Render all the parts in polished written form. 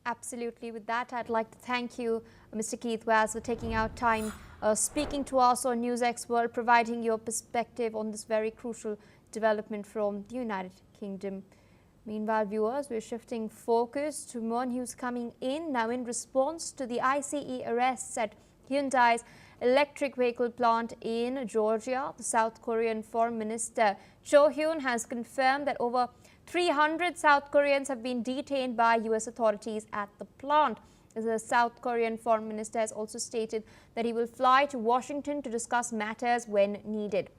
Absolutely. With that, I'd like to thank you, Mr. Keith Vaz, for taking out time speaking to us on NewsX World, providing your perspective on this very crucial development from the United Kingdom. Meanwhile, viewers, we're shifting focus to more news coming in. Now, in response to the ICE arrests at Hyundai's electric vehicle plant in Georgia, the South Korean Foreign Minister Hyun has confirmed that over 300 South Koreans have been detained by U.S. authorities at the plant. The South Korean Foreign Minister has also stated that he will fly to Washington to discuss matters when needed.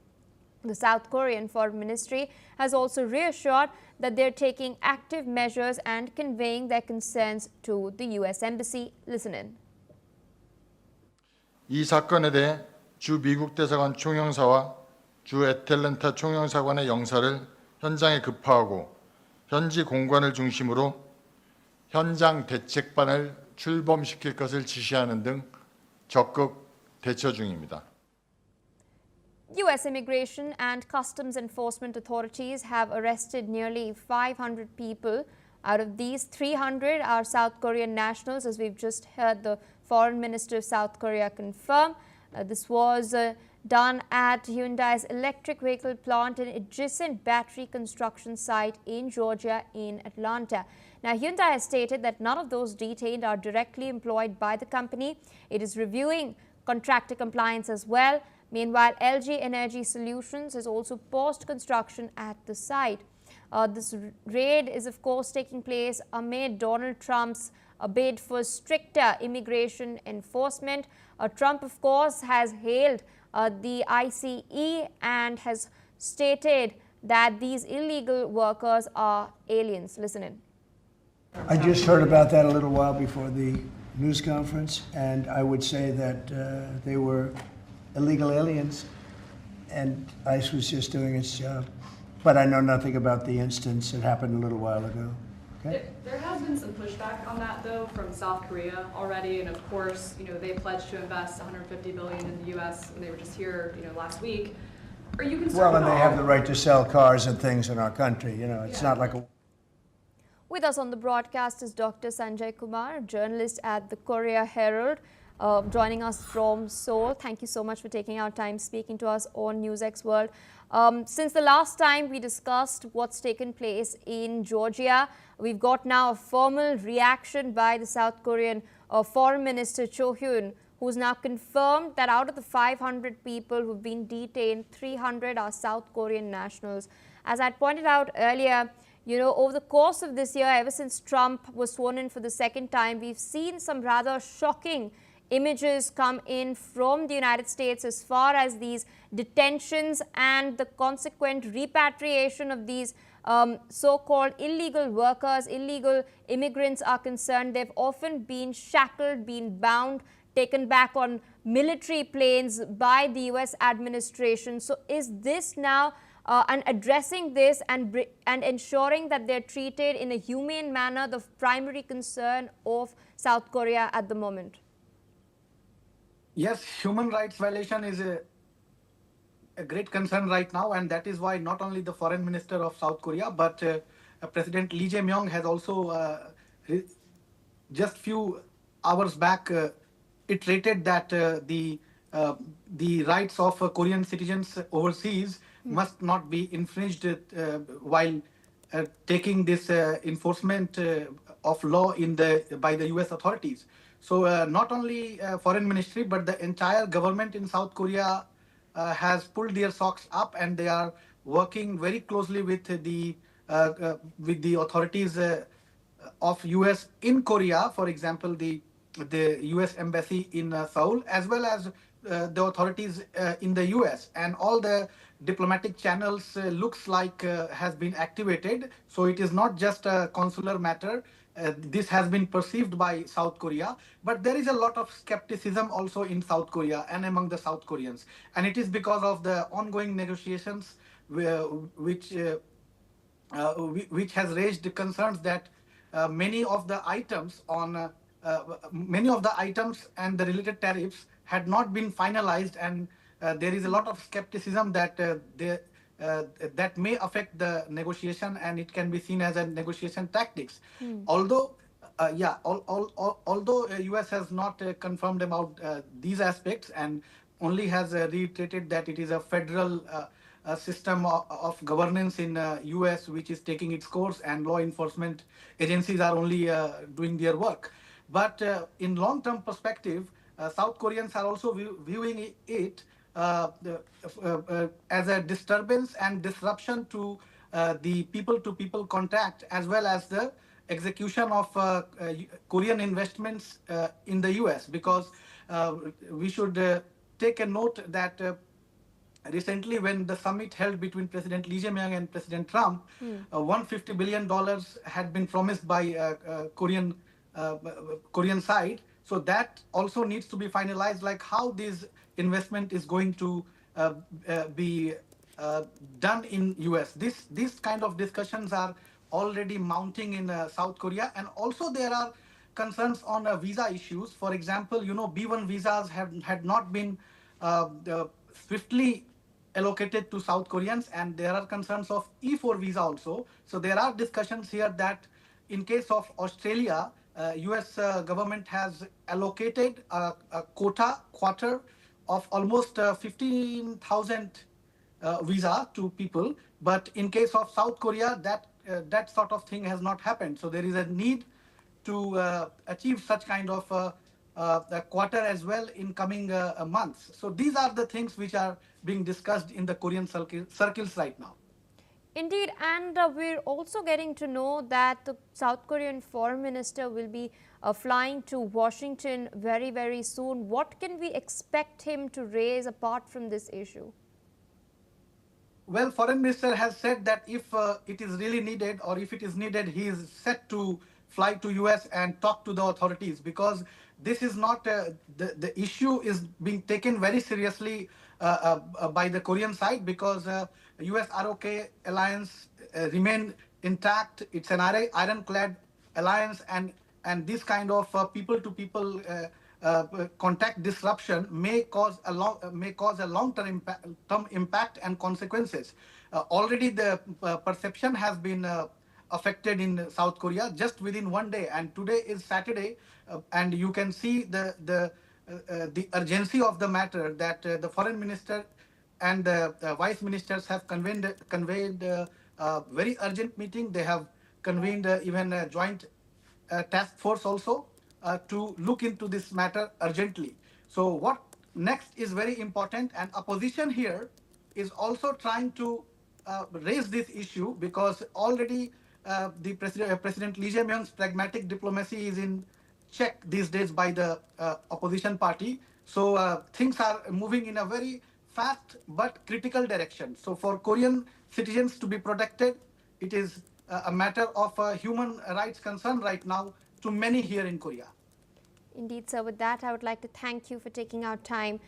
The South Korean Foreign Ministry has also reassured that they're taking active measures and conveying their concerns to the U.S. Embassy. Listen in. 이 사건에 대해 주 미국 대사관 총영사와 주 애틀랜타 총영사관의 영사를 현장에 급파하고 현지 공관을 중심으로 현장 대책반을 출범시킬 것을 지시하는 등 적극 대처 중입니다. U.S. Immigration and Customs Enforcement authorities have arrested nearly 500 people. Out of these, 300 are South Korean nationals, as we've just heard the Foreign Minister of South Korea confirm. This was done at Hyundai's electric vehicle plant and adjacent battery construction site in Georgia in Atlanta. Now, Hyundai has stated that none of those detained are directly employed by the company. It is reviewing contractor compliance as well. Meanwhile, LG Energy Solutions has also paused construction at the site. This raid is, of course, taking place amid Donald Trump's bid for stricter immigration enforcement. Trump, of course, has hailed the ICE and has stated that these illegal workers are aliens. Listen in. I just heard about that a little while before the news conference, and I would say that they were illegal aliens, and ICE was just doing its job. But I know nothing about the instance. It happened a little while ago. Okay? There has been some pushback on that, though, from South Korea already, and of course, they pledged to invest $150 billion in the U.S. and they were just here, last week. Are you concerned? Well, and they have the right to sell cars and things in our country. It's not like a. With us on the broadcast is Dr. Sanjay Kumar, journalist at the Korea Herald, joining us from Seoul. Thank you so much for taking our time speaking to us on NewsX World. Since the last time we discussed what's taken place in Georgia, we've got now a formal reaction by the South Korean Foreign Minister Hyun, who's now confirmed that out of the 500 people who've been detained, 300 are South Korean nationals. As I pointed out earlier, over the course of this year, ever since Trump was sworn in for the second time, we've seen some rather shocking images come in from the United States as far as these detentions and the consequent repatriation of these so-called illegal workers, illegal immigrants are concerned. They've often been shackled, been bound, taken back on military planes by the U.S. administration. So is this now and addressing this and ensuring that they're treated in a humane manner the primary concern of South Korea at the moment? Yes, human rights violation is a great concern right now, and that is why not only the foreign minister of South Korea, but President Lee Jae-myung has also just few hours back iterated that the rights of Korean citizens overseas must not be infringed while taking this enforcement of law by the U.S. authorities. So not only foreign ministry, but the entire government in South Korea has pulled their socks up, and they are working very closely with the authorities of U.S. in Korea. For example, the U.S. embassy in Seoul, as well as the authorities in the U.S. and all the diplomatic channels looks like has been activated. So it is not just a consular matter. This has been perceived by South Korea, but there is a lot of skepticism also in South Korea and among the South Koreans, and it is because of the ongoing negotiations which has raised concerns that many of the items and the related tariffs had not been finalized, and there is a lot of skepticism that that may affect the negotiation, and it can be seen as a negotiation tactics. Although Yeah, although US has not confirmed about these aspects and only has reiterated that it is a federal system of governance in US which is taking its course and law enforcement agencies are only doing their work. But in long-term perspective, South Koreans are also viewing it as a disturbance and disruption to the people-to-people contact as well as the execution of Korean investments in the US, because we should take a note that recently when the summit held between President Lee Jae-myung and President Trump, $150 billion had been promised by Korean side. So that also needs to be finalized, like how this investment is going to be done in US. These kind of discussions are already mounting in South Korea, and also there are concerns on visa issues. For example, B1 visas had not been swiftly allocated to South Koreans, and there are concerns of E4 visa also. So there are discussions here that in case of Australia, US government has allocated a quarter of almost 15,000 visa to people. But in case of South Korea, that sort of thing has not happened. So there is a need to achieve such kind of a quarter as well in coming months. So these are the things which are being discussed in the Korean circles right now. Indeed, and we're also getting to know that the South Korean foreign minister will be flying to Washington very, very soon. What can we expect him to raise apart from this issue? Well, foreign minister has said that if it is really needed, or if it is needed, he is set to fly to US and talk to the authorities, because this is not the issue is being taken very seriously by the Korean side, because US ROK alliance remain intact. It's an ironclad alliance, and this kind of people to people contact disruption may cause a long-term impact and consequences. Already the perception has been affected in South Korea just within one day, and today is Saturday, and you can see the urgency of the matter, that the foreign minister and the vice ministers have conveyed very urgent meeting. They have convened even a joint task force also to look into this matter urgently. So what next is very important, and opposition here is also trying to raise this issue, because already the President Lee Jae-myung's pragmatic diplomacy is in check these days by the opposition party. So things are moving in a very fast but critical direction. So for Korean citizens to be protected, it is a matter of human rights concern right now to many here in Korea. Indeed, sir. With that, I would like to thank you for taking our time